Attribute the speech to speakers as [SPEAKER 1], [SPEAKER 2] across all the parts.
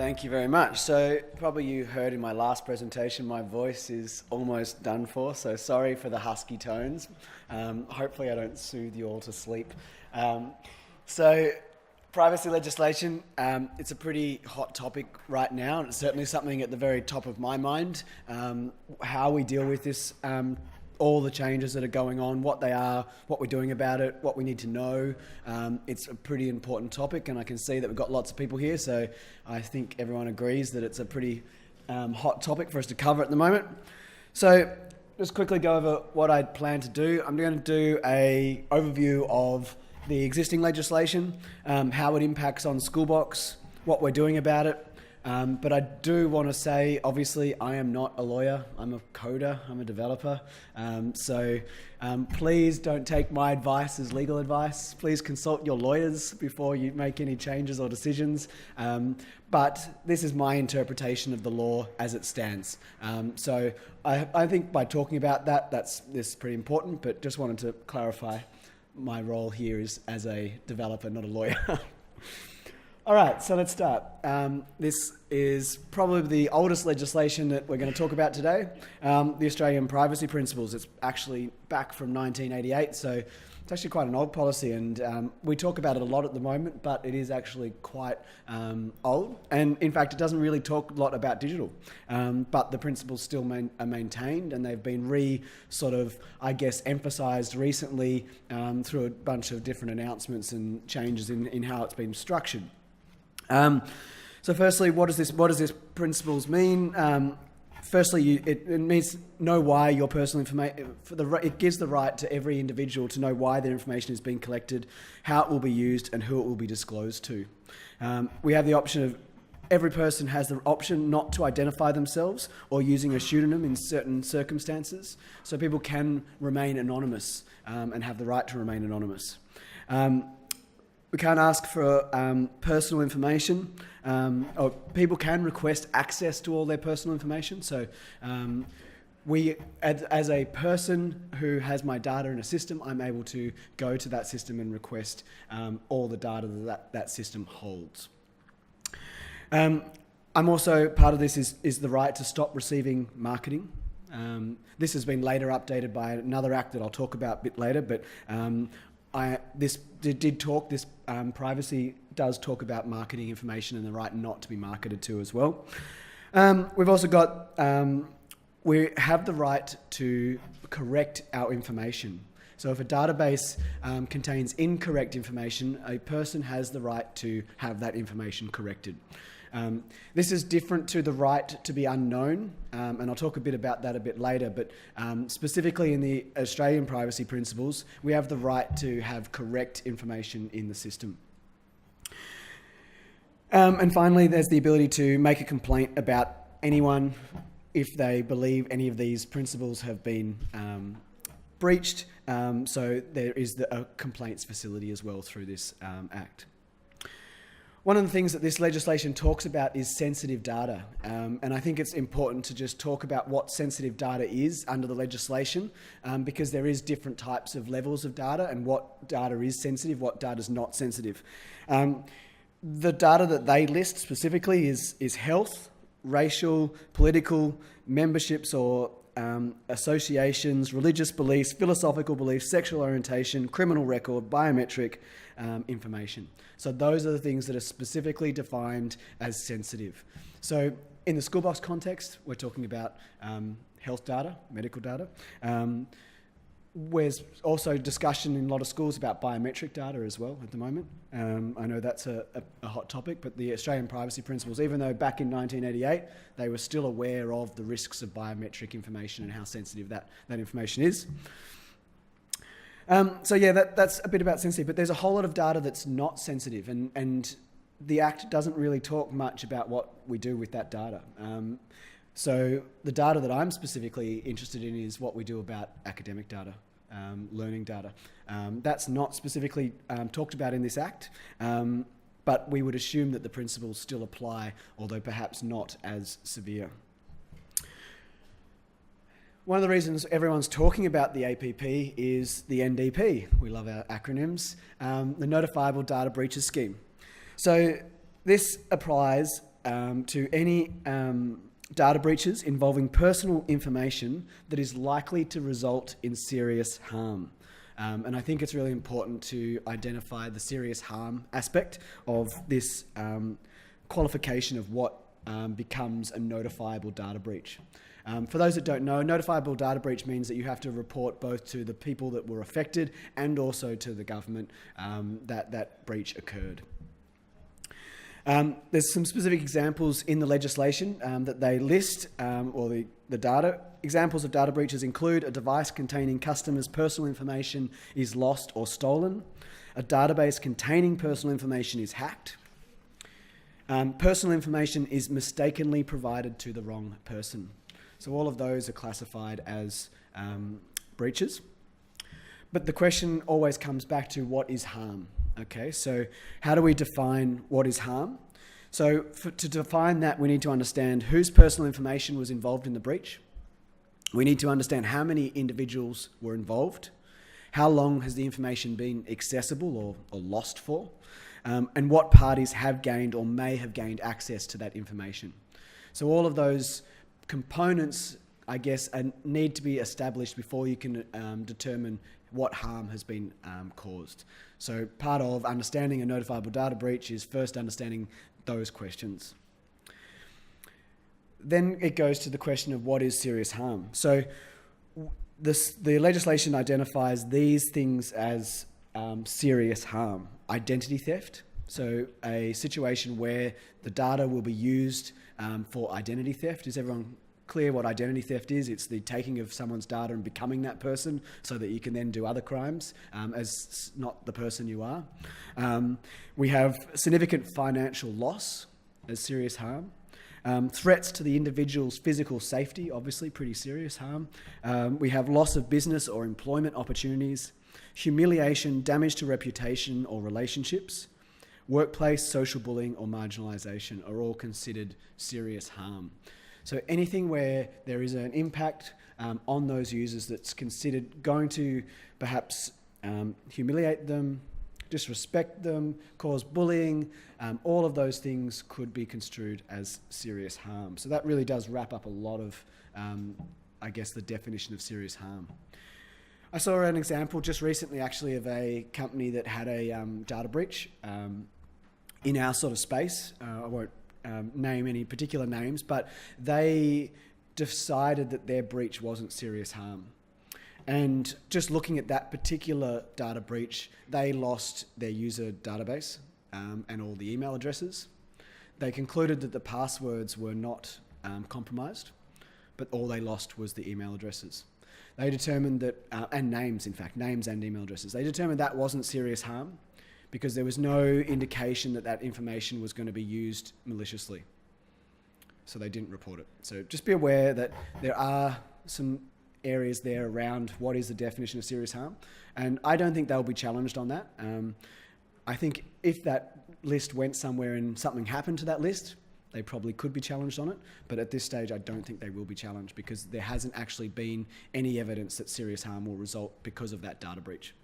[SPEAKER 1] Thank you very much. So probably you heard in my last presentation, my voice is almost done for, so sorry for the husky tones. Hopefully I don't soothe you all to sleep. So privacy legislation, it's a pretty hot topic right now, and it's certainly something at the very top of my mind. How we deal with this, all the changes that are going on, what they are, what we're doing about it, what we need to know. It's a pretty important topic, and I can see that we've got lots of people here, so I think everyone agrees that it's a pretty hot topic for us to cover at the moment. So just quickly go over what I plan to do. I'm going to do an overview of the existing legislation, how it impacts on Schoolbox, what we're doing about it. But I do want to say, obviously, I am not a lawyer. I'm a coder. I'm a developer. So please don't take my advice as legal advice. Please consult your lawyers before you make any changes or decisions. But this is my interpretation of the law as it stands. So I think by talking about that, this is pretty important, but just wanted to clarify my role here is as a developer, not a lawyer. All right, so let's start. This is probably the oldest legislation that we're going to talk about today, the Australian Privacy Principles. It's actually back from 1988, so it's actually quite an old policy, and we talk about it a lot at the moment, but it is actually quite old. And in fact, it doesn't really talk a lot about digital, but the principles still are maintained, and they've been emphasised recently through a bunch of different announcements and changes in how it's been structured. So firstly, what does this principles mean? Firstly, it means know why your personal information. It gives the right to every individual to know why their information is being collected, how it will be used, and who it will be disclosed to. We have the option of every person has the option not to identify themselves or using a pseudonym in certain circumstances, so people can remain anonymous and have the right to remain anonymous. We can't ask for personal information, or people can request access to all their personal information. So as a person who has my data in a system, I'm able to go to that system and request all the data that system holds. I'm also, part of this is the right to stop receiving marketing. This has been later updated by another act that I'll talk about a bit later, but privacy does talk about marketing information and the right not to be marketed to as well. We've also got, we have the right to correct our information. So if a database contains incorrect information, a person has the right to have that information corrected. This is different to the right to be unknown, and I'll talk a bit about that a bit later, but specifically in the Australian privacy principles, we have the right to have correct information in the system. And finally, there's the ability to make a complaint about anyone if they believe any of these principles have been breached. So there is a complaints facility as well through this act. One of the things that this legislation talks about is sensitive data, and I think it's important to just talk about what sensitive data is under the legislation, because there is different types of levels of data and what data is sensitive, what data is not sensitive. The data that they list specifically is health, racial, political, memberships or associations, religious beliefs, philosophical beliefs, sexual orientation, criminal record, biometric information. So those are the things that are specifically defined as sensitive. So in the Schoolbox context, we're talking about health data, medical data. There's also discussion in a lot of schools about biometric data as well at the moment. I know that's a hot topic, but the Australian privacy principles, even though back in 1988, they were still aware of the risks of biometric information and how sensitive that information is. So yeah, that's a bit about sensitive, but there's a whole lot of data that's not sensitive, and the Act doesn't really talk much about what we do with that data. So the data that I'm specifically interested in is what we do about academic data, learning data. That's not specifically talked about in this Act, but we would assume that the principles still apply, although perhaps not as severe. One of the reasons everyone's talking about the APP is the NDP. We love our acronyms. The Notifiable Data Breaches Scheme. So this applies to any data breaches involving personal information that is likely to result in serious harm. And I think it's really important to identify the serious harm aspect of this qualification of what becomes a notifiable data breach. For those that don't know, notifiable data breach means that you have to report both to the people that were affected and also to the government that breach occurred. There's some specific examples in the legislation that they list, or the data. Examples of data breaches include a device containing customers' personal information is lost or stolen, a database containing personal information is hacked, personal information is mistakenly provided to the wrong person. So all of those are classified as breaches. But the question always comes back to what is harm? Okay, so how do we define what is harm? So to define that, we need to understand whose personal information was involved in the breach. We need to understand how many individuals were involved, how long has the information been accessible or lost for, and what parties have gained or may have gained access to that information. So all of those components, I guess, need to be established before you can determine what harm has been caused. So part of understanding a notifiable data breach is first understanding those questions. Then it goes to the question of what is serious harm. So the legislation identifies these things as serious harm. Identity theft, so a situation where the data will be used for identity theft. Is everyone clear what identity theft is? It's the taking of someone's data and becoming that person so that you can then do other crimes as not the person you are. We have significant financial loss as serious harm. Threats to the individual's physical safety, obviously pretty serious harm. We have loss of business or employment opportunities, humiliation, damage to reputation or relationships, workplace, social bullying or marginalisation are all considered serious harm. So anything where there is an impact on those users that's considered going to perhaps humiliate them, disrespect them, cause bullying, all of those things could be construed as serious harm. So that really does wrap up a lot of, I guess, the definition of serious harm. I saw an example just recently actually of a company that had a data breach in our sort of space. I won't name any particular names, but they decided that their breach wasn't serious harm. And just looking at that particular data breach, they lost their user database and all the email addresses. They concluded that the passwords were not compromised, but all they lost was the email addresses. They determined that, and names, in fact, names and email addresses. They determined that wasn't serious harm because there was no indication that that information was going to be used maliciously. So they didn't report it. So just be aware that there are some areas there around what is the definition of serious harm. And I don't think they'll be challenged on that. I think if that list went somewhere and something happened to that list, they probably could be challenged on it. But at this stage, I don't think they will be challenged because there hasn't actually been any evidence that serious harm will result because of that data breach.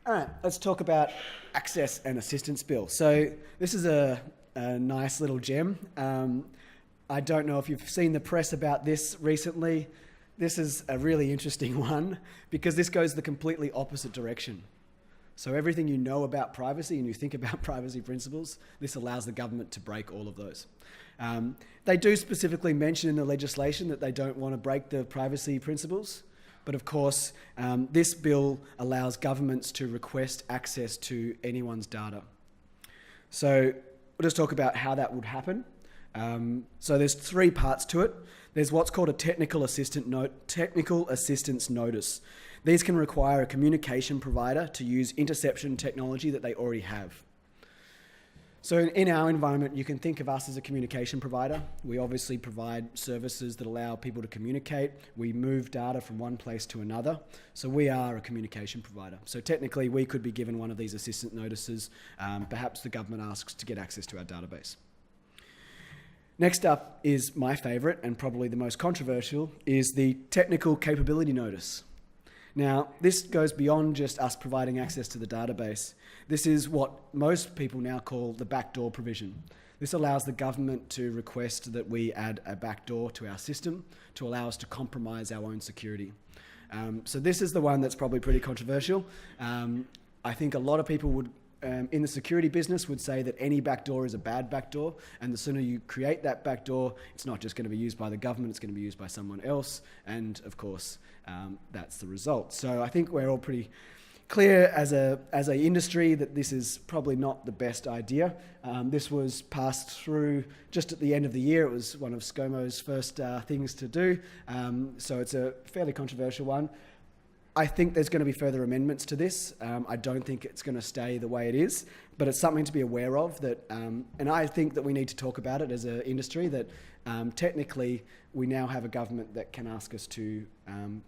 [SPEAKER 1] All right, let's talk about access and assistance bill. So this is a nice little gem. I don't know if you've seen the press about this recently. This is a really interesting one because this goes the completely opposite direction. So everything you know about privacy and you think about privacy principles, this allows the government to break all of those. They do specifically mention in the legislation that they don't want to break the privacy principles, but of course, this bill allows governments to request access to anyone's data. So we'll just talk about how that would happen. So there's three parts to it. There's what's called a technical assistance notice. These can require a communication provider to use interception technology that they already have. So in our environment, you can think of us as a communication provider. We obviously provide services that allow people to communicate. We move data from one place to another. So we are a communication provider. So technically, we could be given one of these assistant notices. Perhaps the government asks to get access to our database. Next up is my favourite and probably the most controversial, is the technical capability notice. Now, this goes beyond just us providing access to the database. This is what most people now call the backdoor provision. This allows the government to request that we add a backdoor to our system to allow us to compromise our own security. So this is the one that's probably pretty controversial. I think a lot of people would, in the security business, would say that any backdoor is a bad backdoor, and the sooner you create that backdoor, it's not just going to be used by the government, it's going to be used by someone else, and of course, that's the result. So I think we're all pretty clear as a industry that this is probably not the best idea. This was passed through just at the end of the year. It was one of ScoMo's first things to do, so it's a fairly controversial one. I think there's going to be further amendments to this. I don't think it's going to stay the way it is, but it's something to be aware of. That, and I think that we need to talk about it as an industry, that technically we now have a government that can ask us to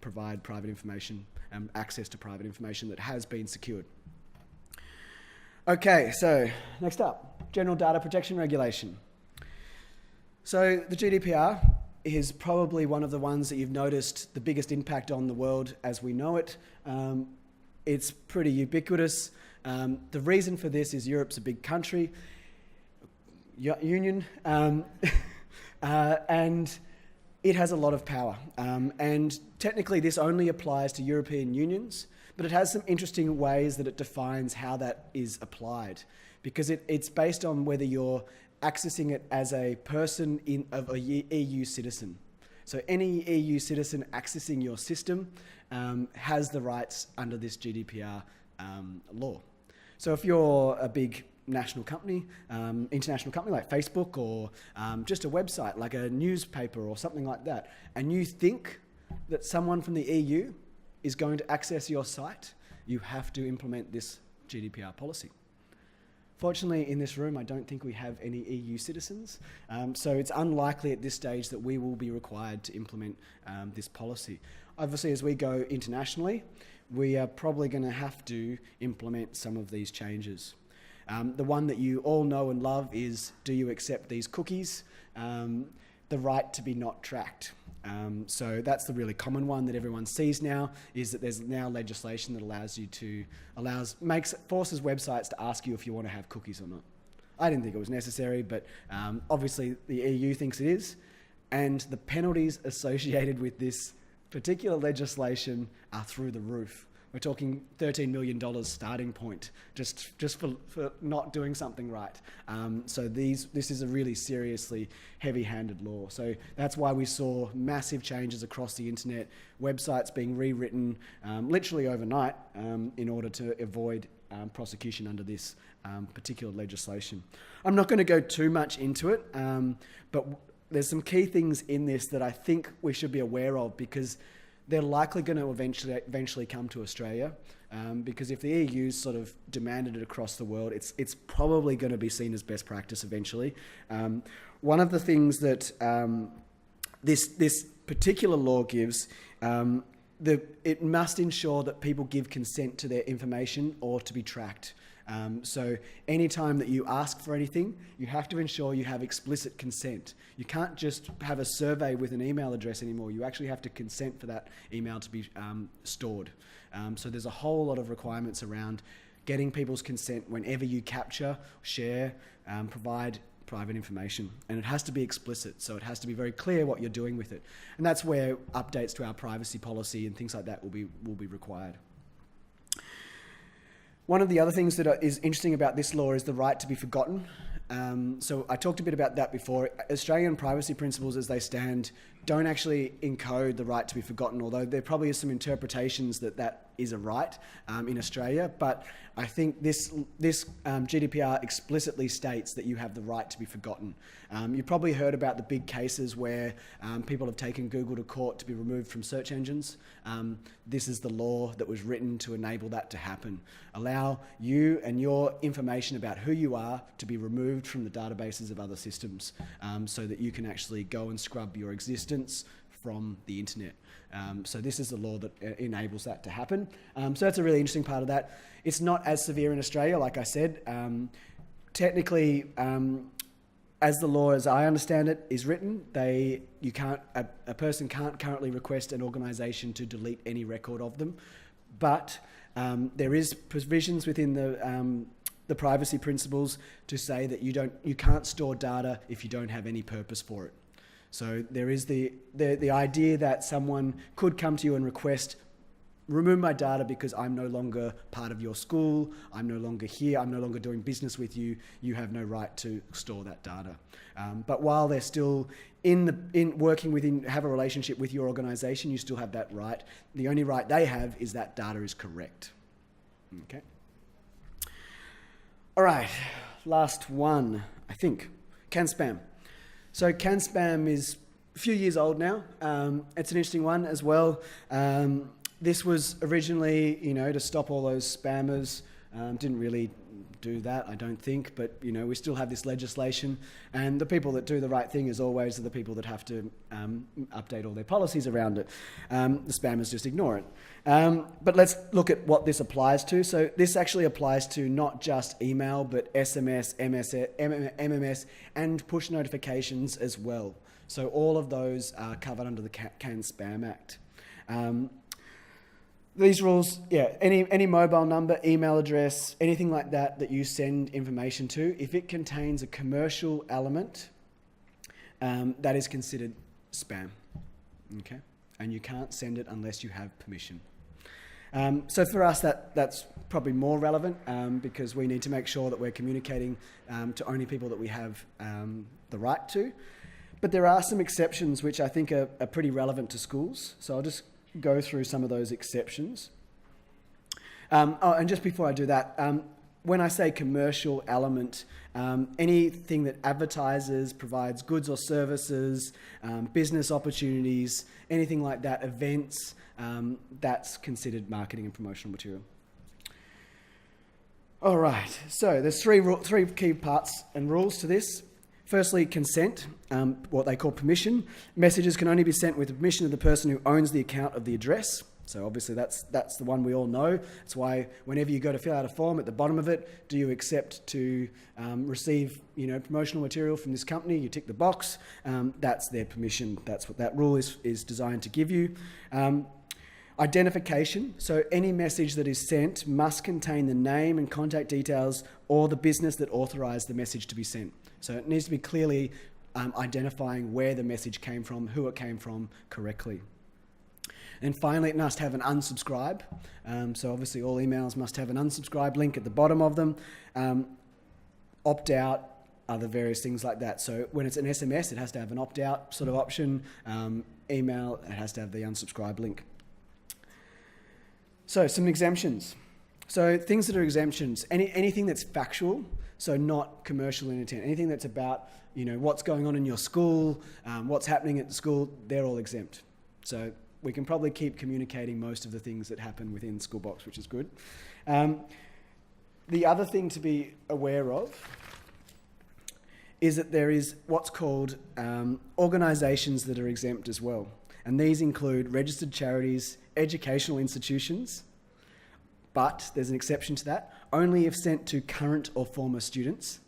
[SPEAKER 1] provide private information, access to private information that has been secured. Okay, so next up, General Data Protection Regulation. So the GDPR is probably one of the ones that you've noticed the biggest impact on the world as we know it. It's pretty ubiquitous. The reason for this is Europe's a big country, union, and it has a lot of power. And technically this only applies to European unions, but it has some interesting ways that it defines how that is applied, because it's based on whether you're accessing it as a person of a EU citizen. So any EU citizen accessing your system has the rights under this GDPR law. So if you're a big national company, international company like Facebook, or just a website like a newspaper or something like that, and you think that someone from the EU is going to access your site, you have to implement this GDPR policy. Fortunately, in this room, I don't think we have any EU citizens, so it's unlikely at this stage that we will be required to implement this policy. Obviously, as we go internationally, we are probably going to have to implement some of these changes. The one that you all know and love is, do you accept these cookies? The right to be not tracked. So that's the really common one that everyone sees now, is that there's now legislation that forces websites to ask you if you want to have cookies or not. I didn't think it was necessary, but obviously the EU thinks it is, and the penalties associated with this particular legislation are through the roof. We're talking $13 million starting point just for not doing something right. So this is a really seriously heavy-handed law. So that's why we saw massive changes across the internet, websites being rewritten literally overnight in order to avoid prosecution under this particular legislation. I'm not going to go too much into it, but there's some key things in this that I think we should be aware of, because they're likely going to eventually come to Australia, because if the EU's sort of demanded it across the world, it's probably going to be seen as best practice eventually. One of the things that this particular law gives, it must ensure that people give consent to their information or to be tracked. So anytime that you ask for anything, you have to ensure you have explicit consent. You can't just have a survey with an email address anymore. You actually have to consent for that email to be stored. So there's a whole lot of requirements around getting people's consent whenever you capture, share, provide private information. And it has to be explicit, so it has to be very clear what you're doing with it. And that's where updates to our privacy policy and things like that will be required. One of the other things that is interesting about this law is the right to be forgotten. So I talked a bit about that before. Australian privacy principles as they stand don't actually encode the right to be forgotten, although there probably is some interpretations that is a right in Australia. But I think this GDPR explicitly states that you have the right to be forgotten. You've probably heard about the big cases where people have taken Google to court to be removed from search engines. This is the law that was written to enable that to happen. Allow you and your information about who you are to be removed from the databases of other systems, so that you can actually go and scrub your existence from the internet. So this is the law that enables that to happen. So that's a really interesting part of that. It's not as severe in Australia, like I said. Technically, as the law, as I understand it, is written, a person can't currently request an organisation to delete any record of them, but there is provisions within the privacy principles to say that you can't store data if you don't have any purpose for it. So there is the idea that someone could come to you and request, remove my data because I'm no longer part of your school, I'm no longer here, I'm no longer doing business with you, you have no right to store that data. But while they're still have a relationship with your organisation, you still have that right. The only right they have is that data is correct. Okay. All right, last one, I think. Can spam. So can spam is a few years old now. It's an interesting one as well. This was originally, to stop all those spammers. Didn't really do that, I don't think, but we still have this legislation, and the people that do the right thing as always are the people that have to update all their policies around it. The spammers just ignore it. But let's look at what this applies to. So this actually applies to not just email, but SMS, MMS, and push notifications as well. So all of those are covered under the Can Spam Act. These rules, any mobile number, email address, anything like that you send information to, if it contains a commercial element, that is considered spam, okay? And you can't send it unless you have permission. So for us, that's probably more relevant because we need to make sure that we're communicating to only people that we have the right to. But there are some exceptions which I think are pretty relevant to schools. So I'll just go through some of those exceptions. And just before I do that, when I say commercial element, anything that advertises, provides goods or services, business opportunities, anything like that, events, that's considered marketing and promotional material. All right, so there's three key parts and rules to this. Firstly, consent, what they call permission. Messages can only be sent with the permission of the person who owns the account of the address. So obviously that's the one we all know. That's why whenever you go to fill out a form, at the bottom of it, do you accept to receive promotional material from this company? You tick the box. That's their permission. That's what that rule is designed to give you. Identification. So any message that is sent must contain the name and contact details or the business that authorised the message to be sent. So it needs to be clearly identifying where the message came from, who it came from correctly. And finally, it must have an unsubscribe. So obviously all emails must have an unsubscribe link at the bottom of them. Opt-out, other various things like that. So when it's an SMS, it has to have an opt-out sort of option. Email, it has to have the unsubscribe link. So some exemptions. So things that are exemptions, anything that's factual, so not commercial in intent, anything that's about what's going on in your school, what's happening at the school, they're all exempt. So we can probably keep communicating most of the things that happen within Schoolbox, which is good. The other thing to be aware of is that there is what's called organisations that are exempt as well. And these include registered charities, educational institutions, but there's an exception to that, only if sent to current or former students.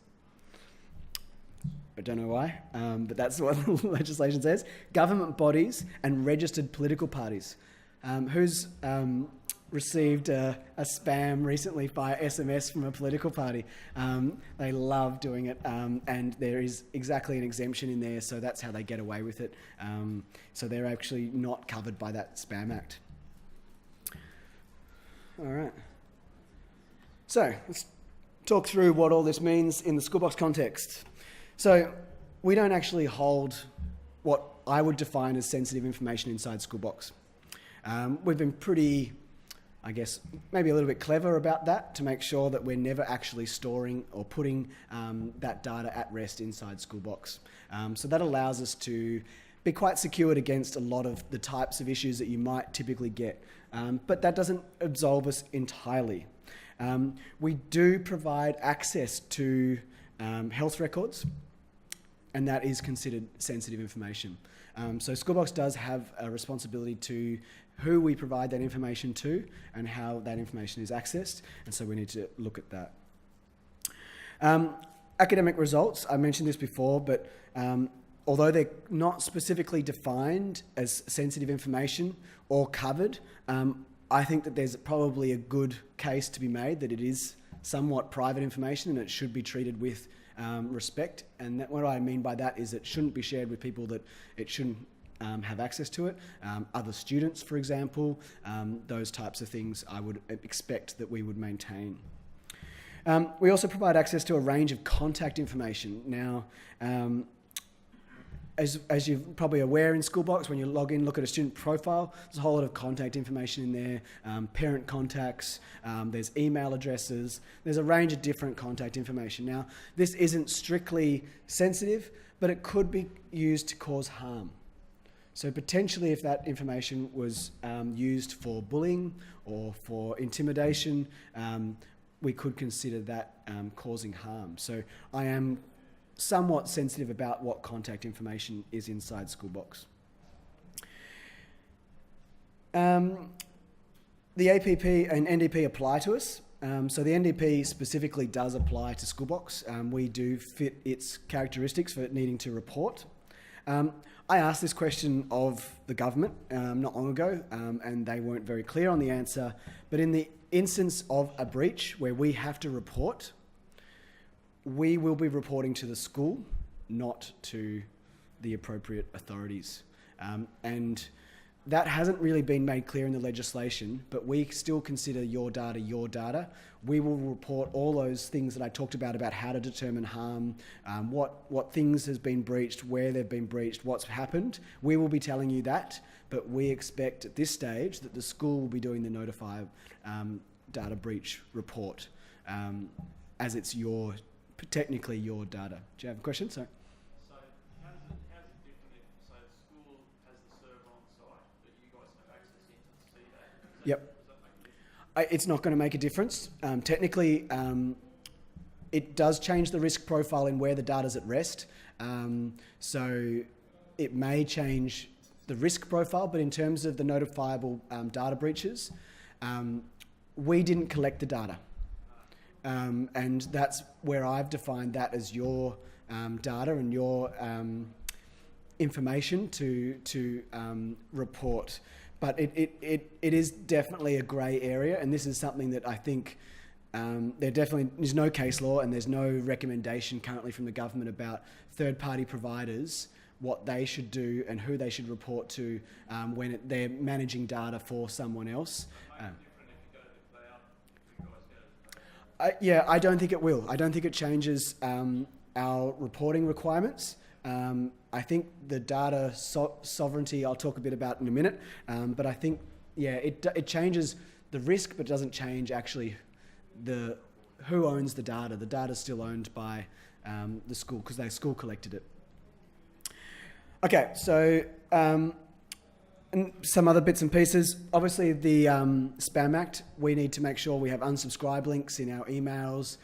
[SPEAKER 1] I don't know why, but that's what the legislation says. Government bodies and registered political parties. Who's received a spam recently via SMS from a political party? They love doing it, and there is exactly an exemption in there, so that's how they get away with it. So they're actually not covered by that Spam Act. All right. So let's talk through what all this means in the Schoolbox context. So we don't actually hold what I would define as sensitive information inside Schoolbox. We've been pretty, I guess, maybe a little bit clever about that to make sure that we're never actually storing or putting that data at rest inside Schoolbox. So that allows us to be quite secured against a lot of the types of issues that you might typically get. But that doesn't absolve us entirely. We do provide access to health records, and that is considered sensitive information. So Schoolbox does have a responsibility to who we provide that information to and how that information is accessed, and so we need to look at that. academic results, I mentioned this before, but although they're not specifically defined as sensitive information or covered, I think that there's probably a good case to be made that it is somewhat private information and it should be treated with respect. And what I mean by that is it shouldn't be shared with people that it shouldn't have access to it. Other students, for example, those types of things I would expect that we would maintain. We also provide access to a range of contact information. Now, as you're probably aware in Schoolbox, when you log in, look at a student profile, there's a whole lot of contact information in there, parent contacts, there's email addresses, there's a range of different contact information. Now, this isn't strictly sensitive, but it could be used to cause harm. So potentially if that information was used for bullying or for intimidation, we could consider that causing harm. So I am somewhat sensitive about what contact information is inside Schoolbox. The APP and NDP apply to us. So the NDP specifically does apply to Schoolbox. We do fit its characteristics for it needing to report. I asked this question of the government not long ago, and they weren't very clear on the answer. But in the instance of a breach where we have to report, we will be reporting to the school, not to the appropriate authorities. And that hasn't really been made clear in the legislation, but we still consider your data your data. We will report all those things that I talked about how to determine harm, what things has been breached, where they've been breached, what's happened. We will be telling you that, but we expect at this stage that the school will be doing the Notifiable data breach report, as it's technically your data. Do you have a question? Sorry.
[SPEAKER 2] So how's it different if, say, the school has the server on site, but you guys have access in to see that?
[SPEAKER 1] Yep.
[SPEAKER 2] Does that make a difference?
[SPEAKER 1] It's not going to make a difference. Technically, it does change the risk profile in where the data's at rest. So it may change the risk profile, but in terms of the notifiable data breaches, we didn't collect the data. And that's where I've defined that as your data and your information to report. But it is definitely a grey area, and this is something that I think there definitely is no case law and there's no recommendation currently from the government about third-party providers, what they should do and who they should report to when they're managing data for someone else. Yeah, I don't think it will. I don't think it changes our reporting requirements. I think the data sovereignty I'll talk a bit about in a minute, but I think, yeah, it changes the risk, but doesn't change actually who owns the data. The data's still owned by the school because the school collected it. Okay, so and some other bits and pieces. Obviously, the Spam Act, we need to make sure we have unsubscribe links in our emails.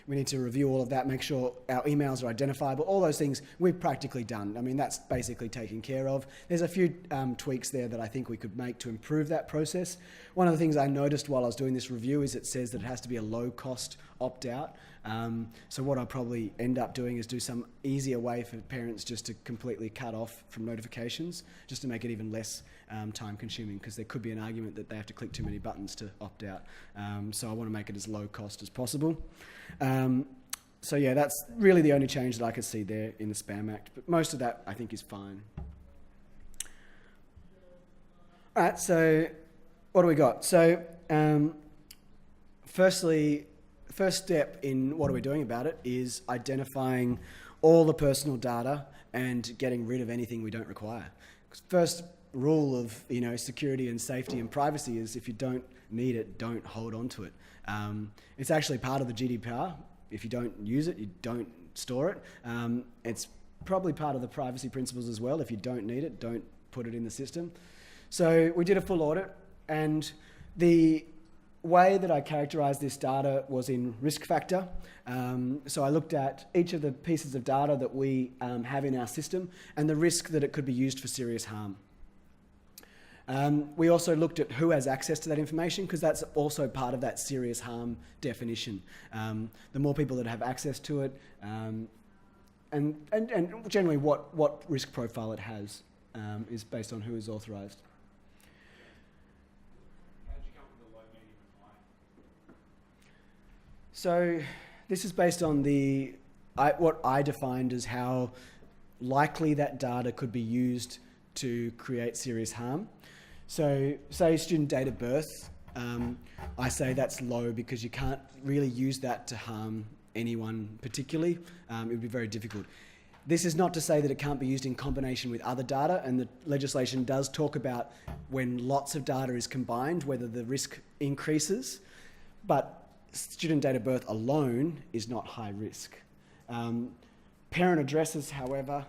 [SPEAKER 1] We need to review all of that, make sure our emails are identifiable. All those things we've practically done. I mean, that's basically taken care of. There's a few tweaks there that I think we could make to improve that process. One of the things I noticed while I was doing this review is it says that it has to be a low-cost opt-out. So what I'll probably end up doing is do some easier way for parents just to completely cut off from notifications, just to make it even less time consuming, because there could be an argument that they have to click too many buttons to opt out. So I want to make it as low cost as possible. So yeah, that's really the only change that I could see there in the Spam Act, but most of that I think is fine. All right, so what do we got? So first step in what are we doing about it is identifying all the personal data and getting rid of anything we don't require. First rule of security and safety and privacy is if you don't need it, don't hold on to it. It's actually part of the GDPR. If you don't use it, you don't store it. It's probably part of the privacy principles as well. If you don't need it, don't put it in the system. So we did a full audit, and the way that I characterized this data was in risk factor. So I looked at each of the pieces of data that we have in our system and the risk that it could be used for serious harm. We also looked at who has access to that information, because that's also part of that serious harm definition. The more people that have access to it, and generally what risk profile it has is based on who is authorised.
[SPEAKER 2] How did you come up with the low, medium, and high?
[SPEAKER 1] So this is based on what I defined as how likely that data could be used to create serious harm. So say student date of birth, I say that's low because you can't really use that to harm anyone particularly. It would be very difficult. This is not to say that it can't be used in combination with other data, and the legislation does talk about when lots of data is combined, whether the risk increases, but student date of birth alone is not high risk. Parent addresses, however,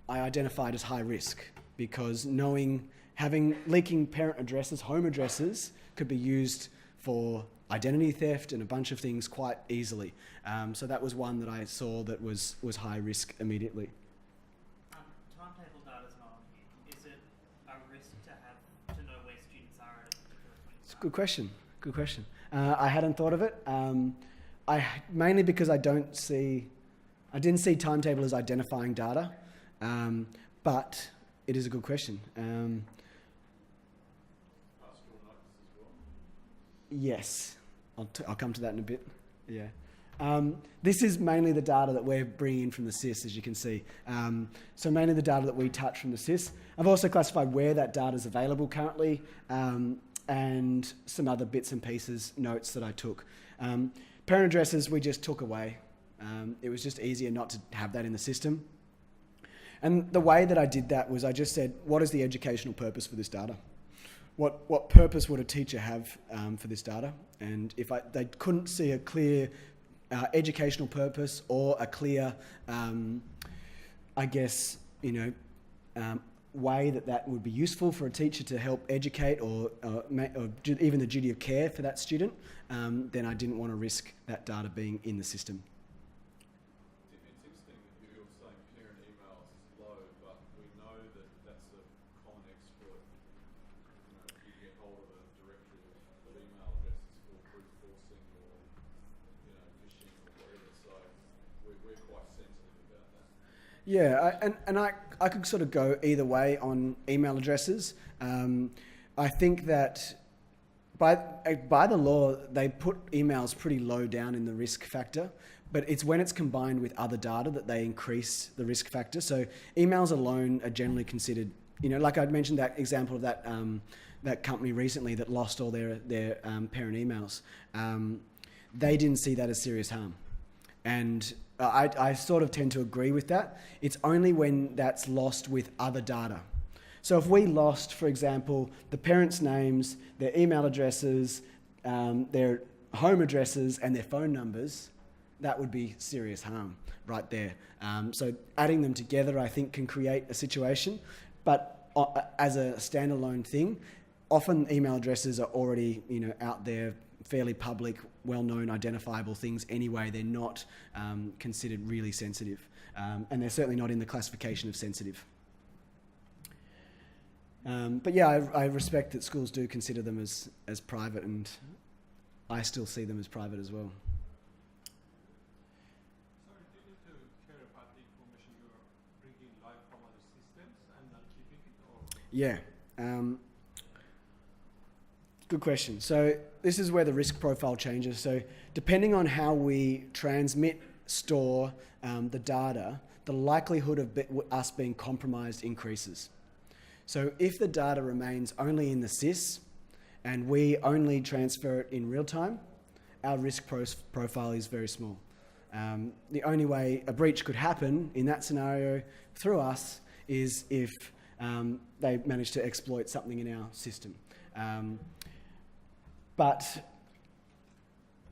[SPEAKER 1] I identified as high risk because leaking parent addresses, home addresses, could be used for identity theft and a bunch of things quite easily. So that was one that I saw that was high risk immediately.
[SPEAKER 3] Timetable data's not on here. Is it a risk to know where students are at a particular point?
[SPEAKER 1] It's a good question. Good question. I hadn't thought of it. Mainly because I didn't see timetable as identifying data, but it is a good question.
[SPEAKER 2] Pastoral notice as well?
[SPEAKER 1] Yes, I'll come to that in a bit. Yeah. This is mainly the data that we're bringing in from the SIS, as you can see. So mainly the data that we touch from the SIS. I've also classified where that data is available currently, and some other bits and pieces, notes that I took. Parent addresses we just took away. It was just easier not to have that in the system. And the way that I did that was I just said, what is the educational purpose for this data? What purpose would a teacher have for this data? And if they couldn't see a clear educational purpose or a clear, way that would be useful for a teacher to help educate or even the duty of care for that student, then I didn't want to risk that data being in the system.
[SPEAKER 2] It's interesting that you're saying parent emails is low, but we know that that's a common exploit. You get hold of a directory of email addresses for brute forcing or phishing or whatever. So we're quite sensitive about that.
[SPEAKER 1] Yeah, I could sort of go either way on email addresses. I think that by the law, they put emails pretty low down in the risk factor, but it's when it's combined with other data that they increase the risk factor. So emails alone are generally considered, like I'd mentioned that example of that company recently that lost all their parent emails. They didn't see that as serious harm. And I sort of tend to agree with that. It's only when that's lost with other data. So if we lost, for example, the parents' names, their email addresses, their home addresses, and their phone numbers, that would be serious harm right there. So adding them together, I think, can create a situation. But as a standalone thing, often email addresses are already, out there, fairly public, well-known, identifiable things anyway. They're not considered really sensitive. And they're certainly not in the classification of sensitive. But yeah, I respect that schools do consider them as private, and I still see them as private as well.
[SPEAKER 2] Sorry, do you need to care about the information you're bringing live from other systems and not keeping it, or?
[SPEAKER 1] Yeah. Good question. So this is where the risk profile changes. So depending on how we transmit, store the data, the likelihood of us being compromised increases. So if the data remains only in the SIS and we only transfer it in real time, our risk profile is very small. The only way a breach could happen in that scenario through us is if they manage to exploit something in our system. But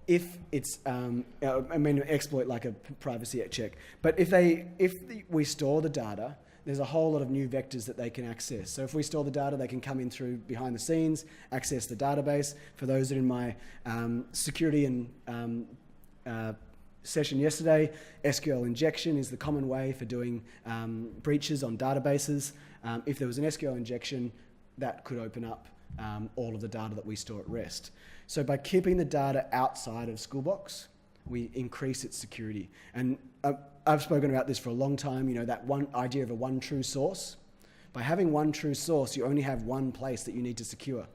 [SPEAKER 1] if it's, exploit like a privacy check. But if we store the data, there's a whole lot of new vectors that they can access. So if we store the data, they can come in through behind the scenes, access the database. For those that are in my security and session yesterday, SQL injection is the common way for doing breaches on databases. If there was an SQL injection, that could open up all of the data that we store at rest. So by keeping the data outside of Schoolbox, we increase its security. And I've spoken about this for a long time, you know, that one idea of a one true source. By having one true source, you only have one place that you need to secure.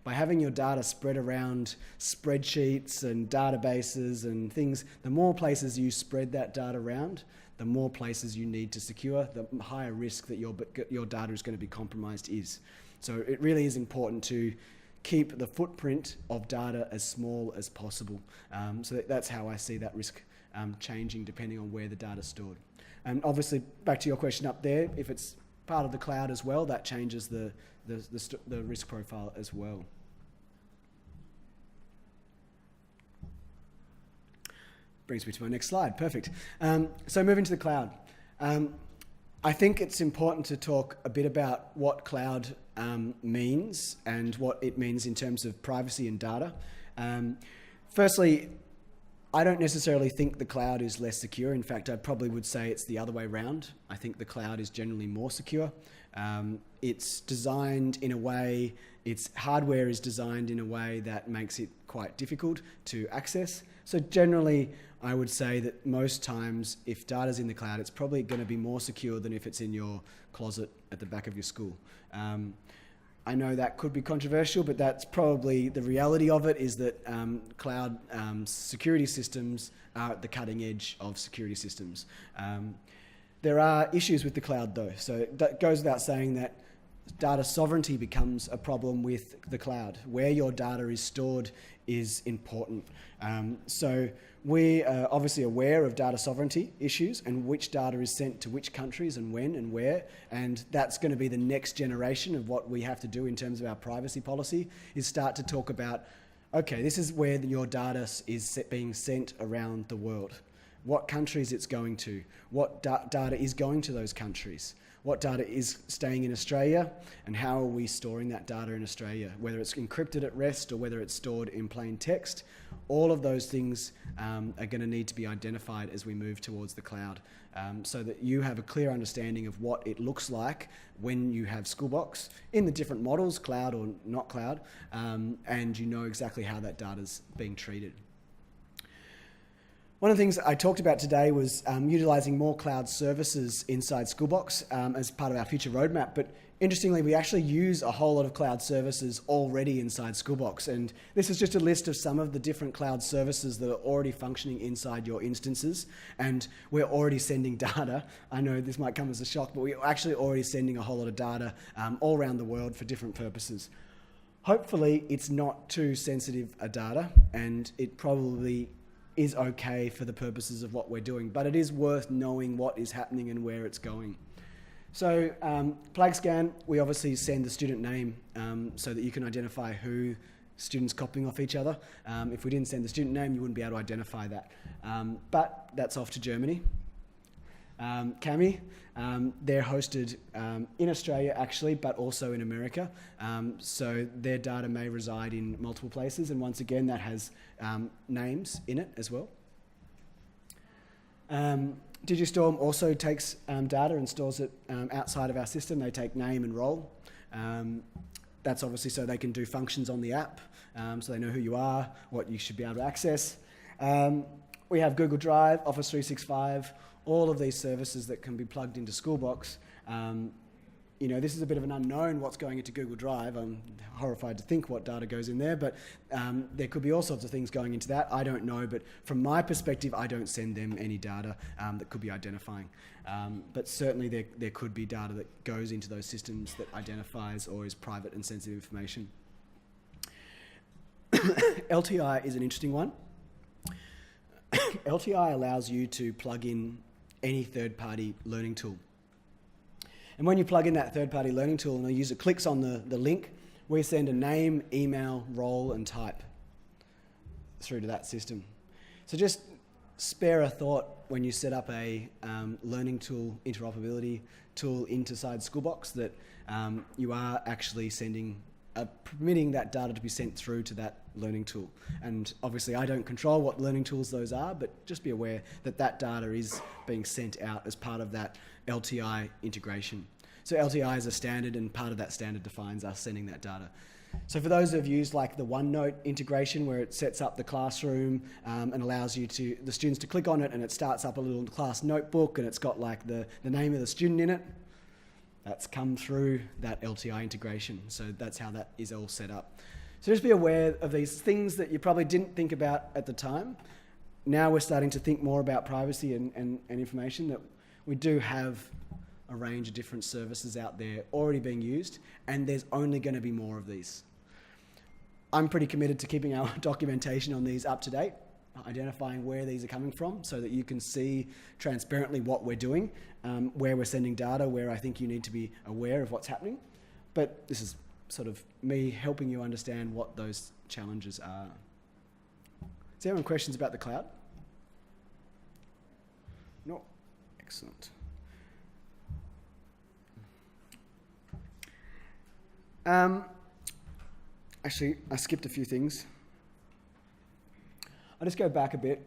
[SPEAKER 1] By having your data spread around spreadsheets and databases and things, the more places you spread that data around, the more places you need to secure, the higher risk that your data is going to be compromised is. So it really is important to keep the footprint of data as small as possible. So that's how I see that risk changing depending on where the data is stored. And obviously, back to your question up there, if it's part of the cloud as well, that changes the risk profile as well. Brings me to my next slide. Perfect. So moving to the cloud. I think it's important to talk a bit about what cloud means and what it means in terms of privacy and data. Firstly, I don't necessarily think the cloud is less secure. In fact, I probably would say it's the other way around. I think the cloud is generally more secure. It's designed in a way, its hardware is designed in a way that makes it quite difficult to access. So generally, I would say that most times, if data's in the cloud, it's probably going to be more secure than if it's in your closet at the back of your school. I know that could be controversial, but that's probably the reality of it, is that cloud security systems are at the cutting edge of security systems. There are issues with the cloud though, so that goes without saying that data sovereignty becomes a problem with the cloud. Where your data is stored is important. So we are obviously aware of data sovereignty issues and which data is sent to which countries and when and where, and that's going to be the next generation of what we have to do in terms of our privacy policy, is start to talk about, okay, this is where your data is being sent around the world. What countries it's going to, what data is going to those countries, what data is staying in Australia, and how are we storing that data in Australia, whether it's encrypted at rest or whether it's stored in plain text. All of those things are going to need to be identified as we move towards the cloud, so that you have a clear understanding of what it looks like when you have Schoolbox in the different models, cloud or not cloud, and you know exactly how that data's being treated. One of the things I talked about today was utilising more cloud services inside Schoolbox as part of our future roadmap. But interestingly, we actually use a whole lot of cloud services already inside Schoolbox. And this is just a list of some of the different cloud services that are already functioning inside your instances. And we're already sending data. I know this might come as a shock, but we're actually already sending a whole lot of data all around the world for different purposes. Hopefully, it's not too sensitive a data, and it probably is okay for the purposes of what we're doing, but it is worth knowing what is happening and where it's going. So flag scan, we obviously send the student name so that you can identify who students copying off each other. If we didn't send the student name, you wouldn't be able to identify that. But that's off to Germany. Cami, they're hosted in Australia actually, but also in America. So their data may reside in multiple places, and once again that has names in it as well. Digistorm also takes data and stores it outside of our system. They take name and role. That's obviously so they can do functions on the app, so they know who you are, what you should be able to access. We have Google Drive, Office 365, all of these services that can be plugged into Schoolbox. You know, this is a bit of an unknown what's going into Google Drive. I'm horrified to think what data goes in there, but there could be all sorts of things going into that. I don't know, but from my perspective, I don't send them any data that could be identifying. But certainly there could be data that goes into those systems that identifies or is private and sensitive information. LTI is an interesting one. LTI allows you to plug in any third-party learning tool. And when you plug in that third-party learning tool and the user clicks on the link, we send a name, email, role, and type through to that system. So just spare a thought when you set up a learning tool, interoperability tool inside Schoolbox, that you are actually permitting that data to be sent through to that learning tool. And obviously I don't control what learning tools those are, but just be aware that that data is being sent out as part of that LTI integration. So LTI is a standard, and part of that standard defines us sending that data. So for those who have used like the OneNote integration, where it sets up the classroom and allows the students to click on it, and it starts up a little class notebook, and it's got like the name of the student in it, that's come through that LTI integration. So that's how that is all set up. So just be aware of these things that you probably didn't think about at the time. Now we're starting to think more about privacy and information, that we do have a range of different services out there already being used, and there's only going to be more of these. I'm pretty committed to keeping our documentation on these up to date, identifying where these are coming from so that you can see transparently what we're doing, where we're sending data, where I think you need to be aware of what's happening. But this is sort of me helping you understand what those challenges are. Is there any questions about the cloud? No? Excellent. Actually, I skipped a few things. I'll just go back a bit,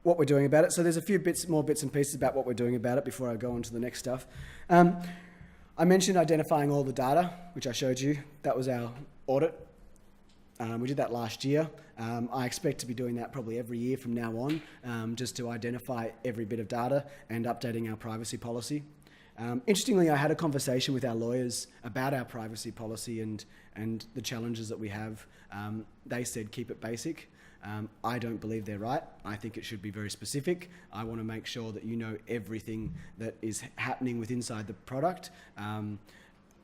[SPEAKER 1] what we're doing about it. So there's a few more bits and pieces about what we're doing about it before I go on to the next stuff. I mentioned identifying all the data, which I showed you. That was our audit. We did that last year. I expect to be doing that probably every year from now on, just to identify every bit of data and updating our privacy policy. Interestingly, I had a conversation with our lawyers about our privacy policy and the challenges that we have. They said, keep it basic. I don't believe they're right. I think it should be very specific. I want to make sure that you know everything that is happening with inside the product, and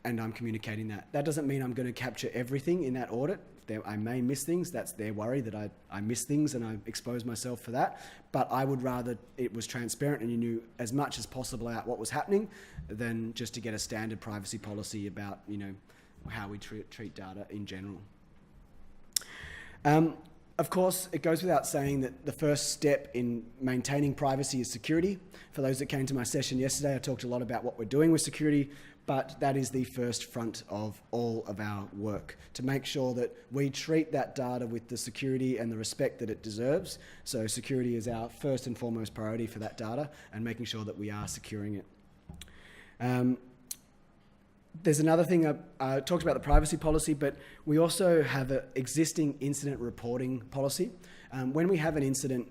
[SPEAKER 1] I'm communicating that. That doesn't mean I'm going to capture everything in that audit. I may miss things. That's their worry, that I miss things and I expose myself for that. But I would rather it was transparent and you knew as much as possible about what was happening than just to get a standard privacy policy about, how we treat data in general. Of course, it goes without saying that the first step in maintaining privacy is security. For those that came to my session yesterday, I talked a lot about what we're doing with security, but that is the first front of all of our work, to make sure that we treat that data with the security and the respect that it deserves. So security is our first and foremost priority for that data, and making sure that we are securing it. There's another thing, I talked about the privacy policy, but we also have an existing incident reporting policy. When we have an incident,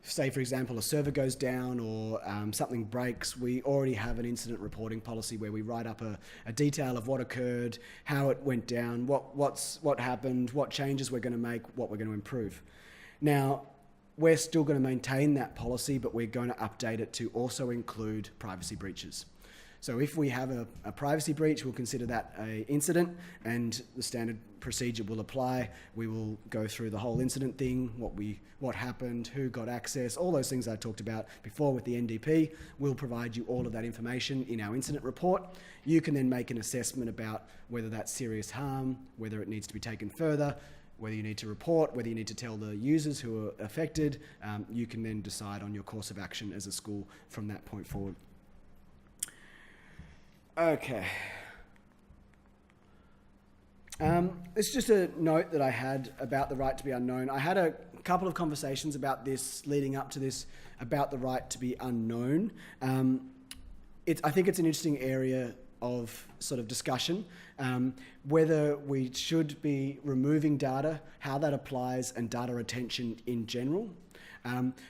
[SPEAKER 1] say, for example, a server goes down or something breaks, we already have an incident reporting policy where we write up a detail of what occurred, how it went down, what happened, what changes we're going to make, what we're going to improve. Now, we're still going to maintain that policy, but we're going to update it to also include privacy breaches. So if we have a privacy breach, we'll consider that an incident, and the standard procedure will apply. We will go through the whole incident thing, what happened, who got access, all those things I talked about before with the NDP. We'll provide you all of that information in our incident report. You can then make an assessment about whether that's serious harm, whether it needs to be taken further, whether you need to report, whether you need to tell the users who are affected. You can then decide on your course of action as a school from that point forward. Okay. It's just a note that I had about the right to be unknown. I had a couple of conversations about this leading up to this, about the right to be unknown. I think it's an interesting area of sort of discussion, whether we should be removing data, how that applies, and data retention in general.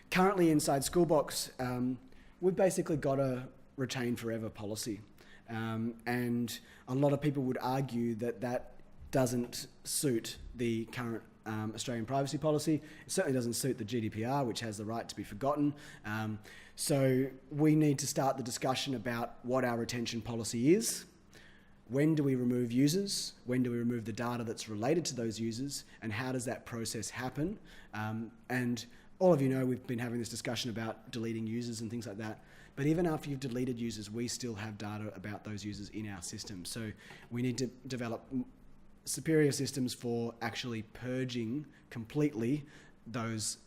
[SPEAKER 1] Currently inside Schoolbox, we've basically got a retain forever policy. And a lot of people would argue that doesn't suit the current Australian privacy policy. It certainly doesn't suit the GDPR, which has the right to be forgotten. So we need to start the discussion about what our retention policy is. When do we remove users? When do we remove the data that's related to those users? And how does that process happen? And all of you know we've been having this discussion about deleting users and things like that. But even after you've deleted users, we still have data about those users in our system. So we need to develop superior systems for actually purging completely those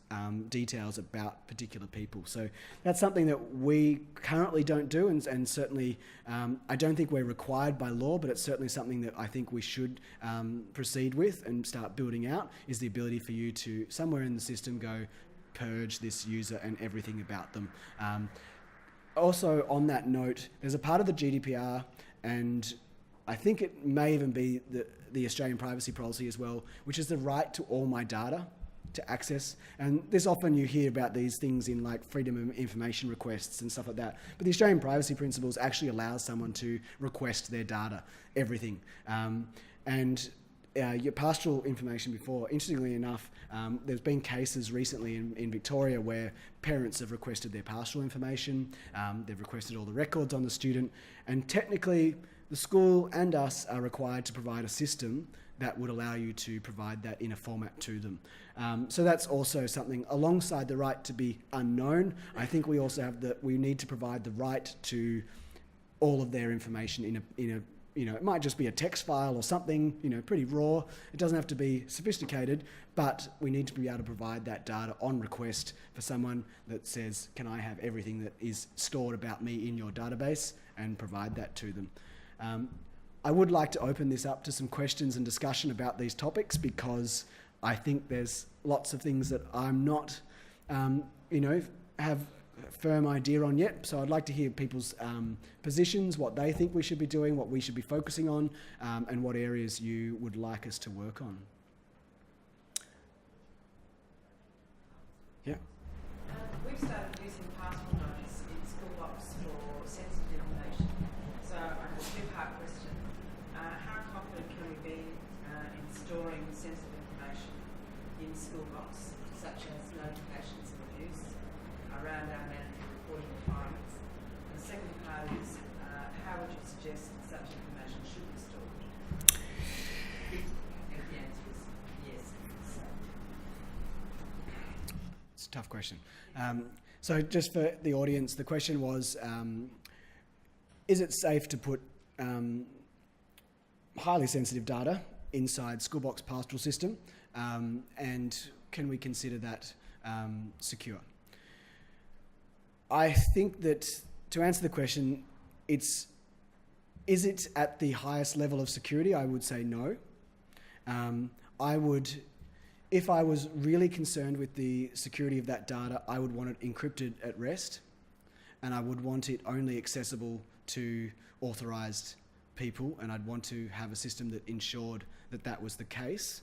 [SPEAKER 1] details about particular people. So that's something that we currently don't do, and certainly I don't think we're required by law, but it's certainly something that I think we should proceed with and start building out, is the ability for you to, somewhere in the system, go purge this user and everything about them. also on that note, there's a part of the GDPR, and I think it may even be the Australian privacy policy as well, which is the right to all my data to access. And this often you hear about these things in like freedom of information requests and stuff like that. But the Australian privacy principles actually allows someone to request their data, everything. Your pastoral information before, interestingly enough, there's been cases recently in Victoria where parents have requested their pastoral information, they've requested all the records on the student, and technically the school and us are required to provide a system that would allow you to provide that in a format to them. So that's also something, alongside the right to be unknown, I think we also have we need to provide the right to all of their information in a it might just be a text file or something, pretty raw. It doesn't have to be sophisticated, but we need to be able to provide that data on request for someone that says, can I have everything that is stored about me in your database, and provide that to them. I would like to open this up to some questions and discussion about these topics, because I think there's lots of things that I'm not, have a firm idea on yet. So I'd like to hear people's positions, what they think we should be doing, what we should be focusing on, and what areas you would like us to work on. Yeah.
[SPEAKER 4] We've started using pastoral notice in Schoolbox for sensitive information. So I have a two-part question. How confident can we be in storing sensitive information in Schoolbox, such as notifications of abuse, around our mandatory reporting requirements? And the second part is, how would you suggest such information should be stored? If the answer is yes.
[SPEAKER 1] It's a tough question. So just for the audience, the question was, is it safe to put highly sensitive data inside Schoolbox pastoral system, and can we consider that secure? I think that to answer the question, is it at the highest level of security? I would say no. If I was really concerned with the security of that data, I would want it encrypted at rest, and I would want it only accessible to authorised people, and I'd want to have a system that ensured that that was the case.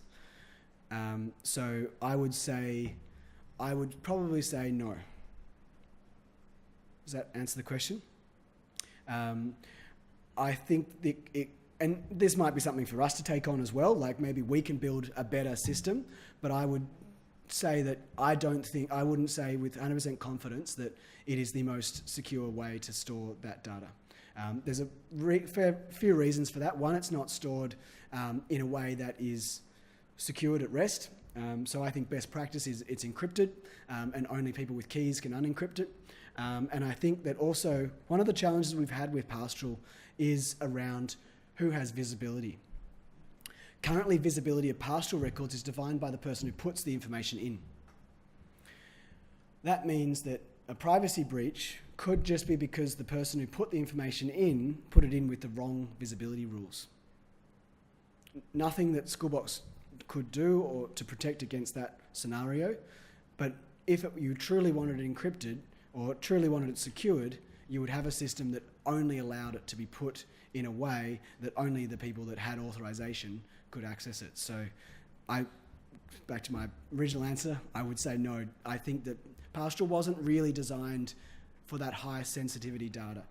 [SPEAKER 1] So I would probably say no. Does that answer the question? I think and this might be something for us to take on as well, like maybe we can build a better system, but I would say that I wouldn't say with 100% confidence that it is the most secure way to store that data. There's a fair few reasons for that. One, it's not stored in a way that is secured at rest. So I think best practice is it's encrypted, and only people with keys can unencrypt it. And I think that also one of the challenges we've had with pastoral is around who has visibility. Currently, visibility of pastoral records is defined by the person who puts the information in. That means that a privacy breach could just be because the person who put the information in put it in with the wrong visibility rules. Nothing that Schoolbox could do or to protect against that scenario, but if you truly wanted it encrypted or truly wanted it secured, you would have a system that only allowed it to be put in a way that only the people that had authorization could access it. So back to my original answer, I would say no. I think that pastoral wasn't really designed for that high sensitivity data.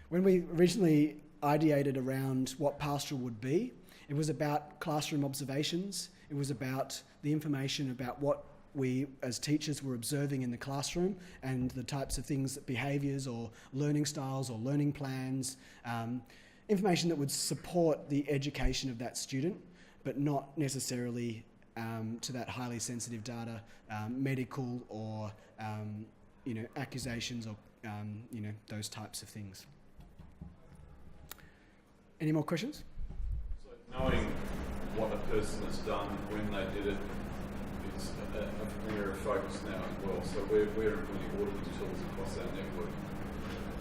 [SPEAKER 1] When we originally ideated around what pastoral would be, it was about classroom observations. It was about the information about what we as teachers were observing in the classroom and the types of things, behaviours or learning styles or learning plans, information that would support the education of that student, but not necessarily to that highly sensitive data, medical or accusations or those types of things. Any more questions?
[SPEAKER 2] So knowing what a person has done when they did it is an area of focus now as well. So we're implementing auditing tools across our network.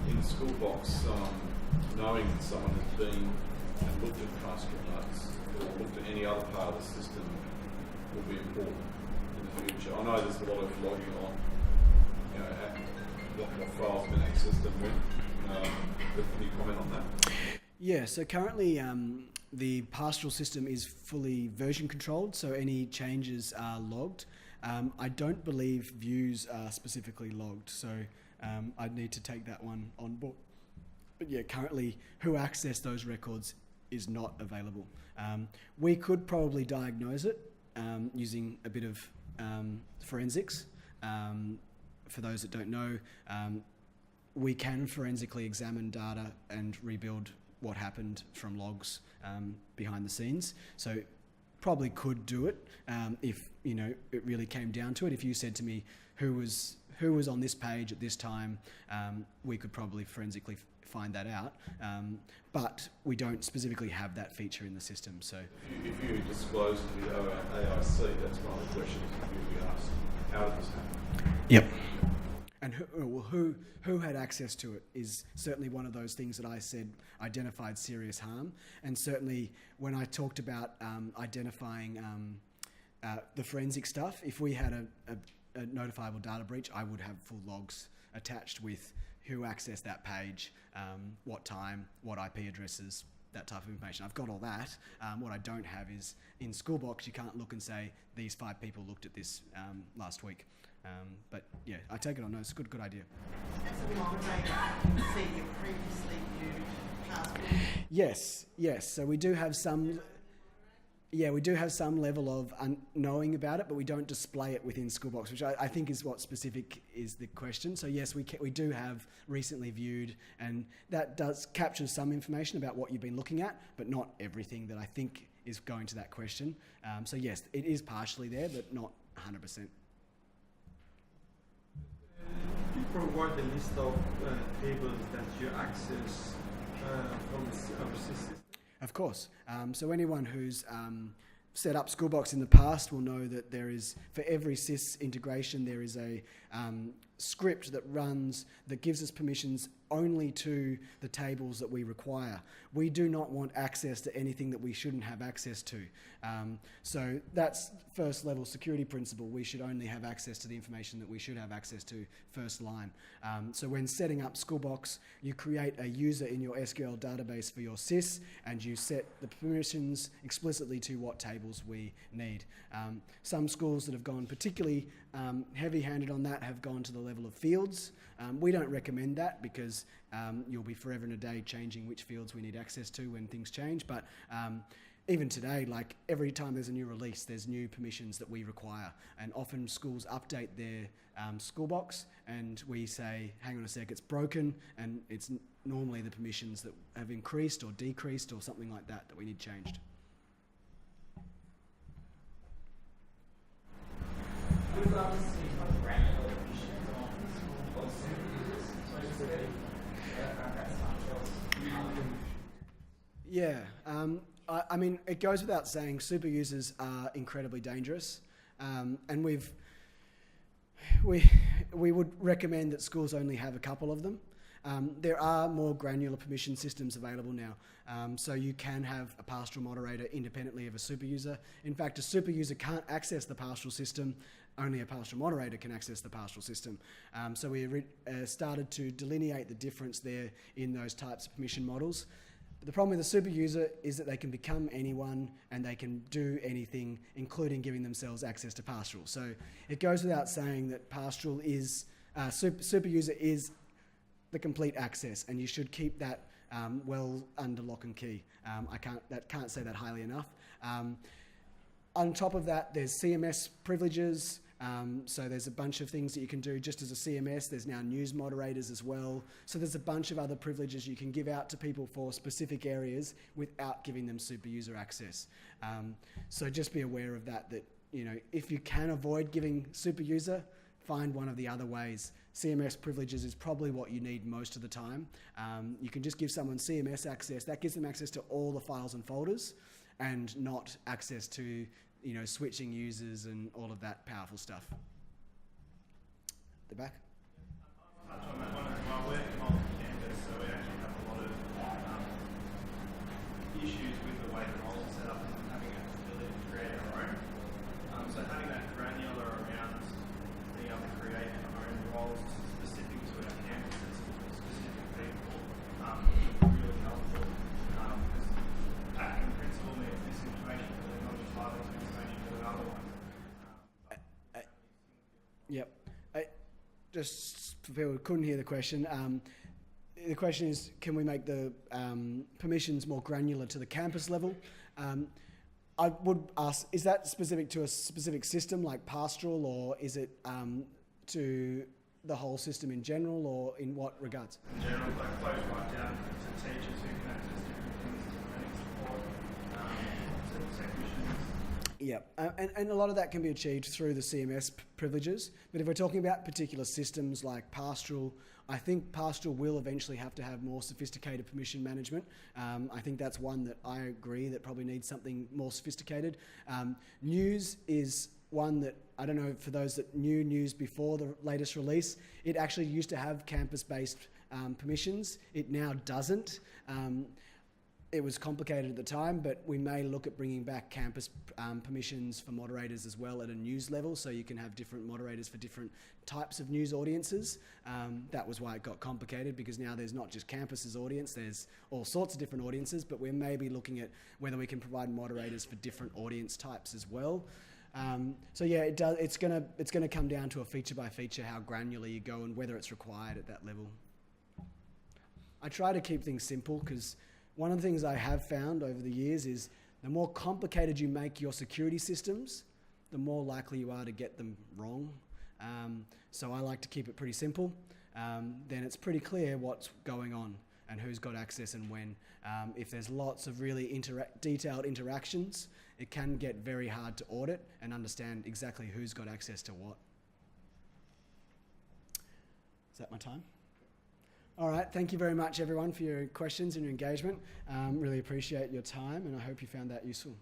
[SPEAKER 2] In Schoolbox, knowing that someone has been and looked at pastoral notes or looked at any other part of the system will be important in the future. I know there's a lot of logging on, what files have been accessed and when. Can you comment on that?
[SPEAKER 1] Yeah, so currently the pastoral system is fully version controlled, so any changes are logged. I don't believe views are specifically logged, so I'd need to take that one on board. But yeah, currently who accessed those records is not available. We could probably diagnose it using a bit of forensics. For those that don't know, we can forensically examine data and rebuild what happened from logs behind the scenes. So probably could do it if it really came down to it. If you said to me who was on this page at this time, we could probably forensically find that out. But we don't specifically have that feature in the system. So
[SPEAKER 2] if you disclose to the AIC, that's one of the questions you'll be asked. How did this happen?
[SPEAKER 1] Yep. And who had access to it is certainly one of those things that I said identified serious harm. And certainly when I talked about identifying the forensic stuff, if we had a notifiable data breach, I would have full logs attached with who accessed that page, what time, what IP addresses, that type of information. I've got all that. What I don't have is in Schoolbox, you can't look and say these 5 people looked at this last week. But yeah, I take it on notice. It's a good idea.
[SPEAKER 5] As a moderator, I can see you previously viewed passwords.
[SPEAKER 1] Yes. So we do have some. Yeah, we do have some level of knowing about it, but we don't display it within Schoolbox, which I think is what specific is the question. So yes, we do have recently viewed, and that does capture some information about what you've been looking at, but not everything that I think is going to that question. So yes, it is partially there, but not 100%.
[SPEAKER 6] You provide a list of tables that you access from our system.
[SPEAKER 1] Of course. So anyone who's set up Schoolbox in the past will know that there is, for every SIS integration, there is a script that runs that gives us permissions only to the tables that we require. We do not want access to anything that we shouldn't have access to. So that's first level security principle. We should only have access to the information that we should have access to first line. So when setting up Schoolbox, you create a user in your SQL database for your SIS, and you set the permissions explicitly to what tables we need. Some schools that have gone particularly heavy-handed on that have gone to the level of fields. We don't recommend that because you'll be forever and a day changing which fields we need access to when things change. But even today, like every time there's a new release, there's new permissions that we require. And often schools update their Schoolbox and we say, hang on a sec, it's broken, and it's normally the permissions that have increased or decreased or something like that that we need changed.
[SPEAKER 7] We've obviously got granular issues on Schoolbox users, so just
[SPEAKER 1] Yeah, I mean, it goes without saying super users are incredibly dangerous, and we would recommend that schools only have a couple of them. There are more granular permission systems available now, so you can have a pastoral moderator independently of a super user. In fact, a super user can't access the pastoral system, only a pastoral moderator can access the pastoral system. So we started to delineate the difference there in those types of permission models. But the problem with a super user is that they can become anyone and they can do anything, including giving themselves access to pastoral. So it goes without saying that pastoral is, super user is the complete access, and you should keep that well under lock and key. I can't say that highly enough. On top of that, there's CMS privileges. So there's a bunch of things that you can do just as a CMS. There's now news moderators as well. So there's a bunch of other privileges you can give out to people for specific areas without giving them super user access. So just be aware of that, if you can avoid giving super user, find one of the other ways. CMS privileges is probably what you need most of the time. You can just give someone CMS access. That gives them access to all the files and folders and not access to switching users and all of that powerful stuff. The back?
[SPEAKER 8] Touch on that one as well. We're multi-campus, so we actually have a lot of issues with the way the roles are set up and having a ability to create our own. So having that granular around being able to create our own roles specific to our
[SPEAKER 1] Yep. Just for people who couldn't hear the question is, can we make the permissions more granular to the campus level? I would ask, is that specific to a specific system like pastoral, or is it to the whole system in general, or in what regards?
[SPEAKER 8] In general, like close right down to teachers who can access different things, to learning support, to technicians.
[SPEAKER 1] Yeah, and a lot of that can be achieved through the CMS privileges. But if we're talking about particular systems like pastoral, I think pastoral will eventually have to have more sophisticated permission management. I think that's one that I agree that probably needs something more sophisticated. News is one that, I don't know, for those that knew news before the latest release, it actually used to have campus-based permissions. It now doesn't. It was complicated at the time, but we may look at bringing back campus permissions for moderators as well at a news level, so you can have different moderators for different types of news audiences. That was why it got complicated, because now there's not just campus's audience, there's all sorts of different audiences, but we're maybe looking at whether we can provide moderators for different audience types as well. So yeah, it's gonna come down to a feature by feature how granular you go and whether it's required at that level. I try to keep things simple, because one of the things I have found over the years is the more complicated you make your security systems, the more likely you are to get them wrong. So I like to keep it pretty simple. Then it's pretty clear what's going on and who's got access and when. If there's lots of really detailed interactions, it can get very hard to audit and understand exactly who's got access to what. Is that my time? All right, thank you very much, everyone, for your questions and your engagement. Really appreciate your time, and I hope you found that useful.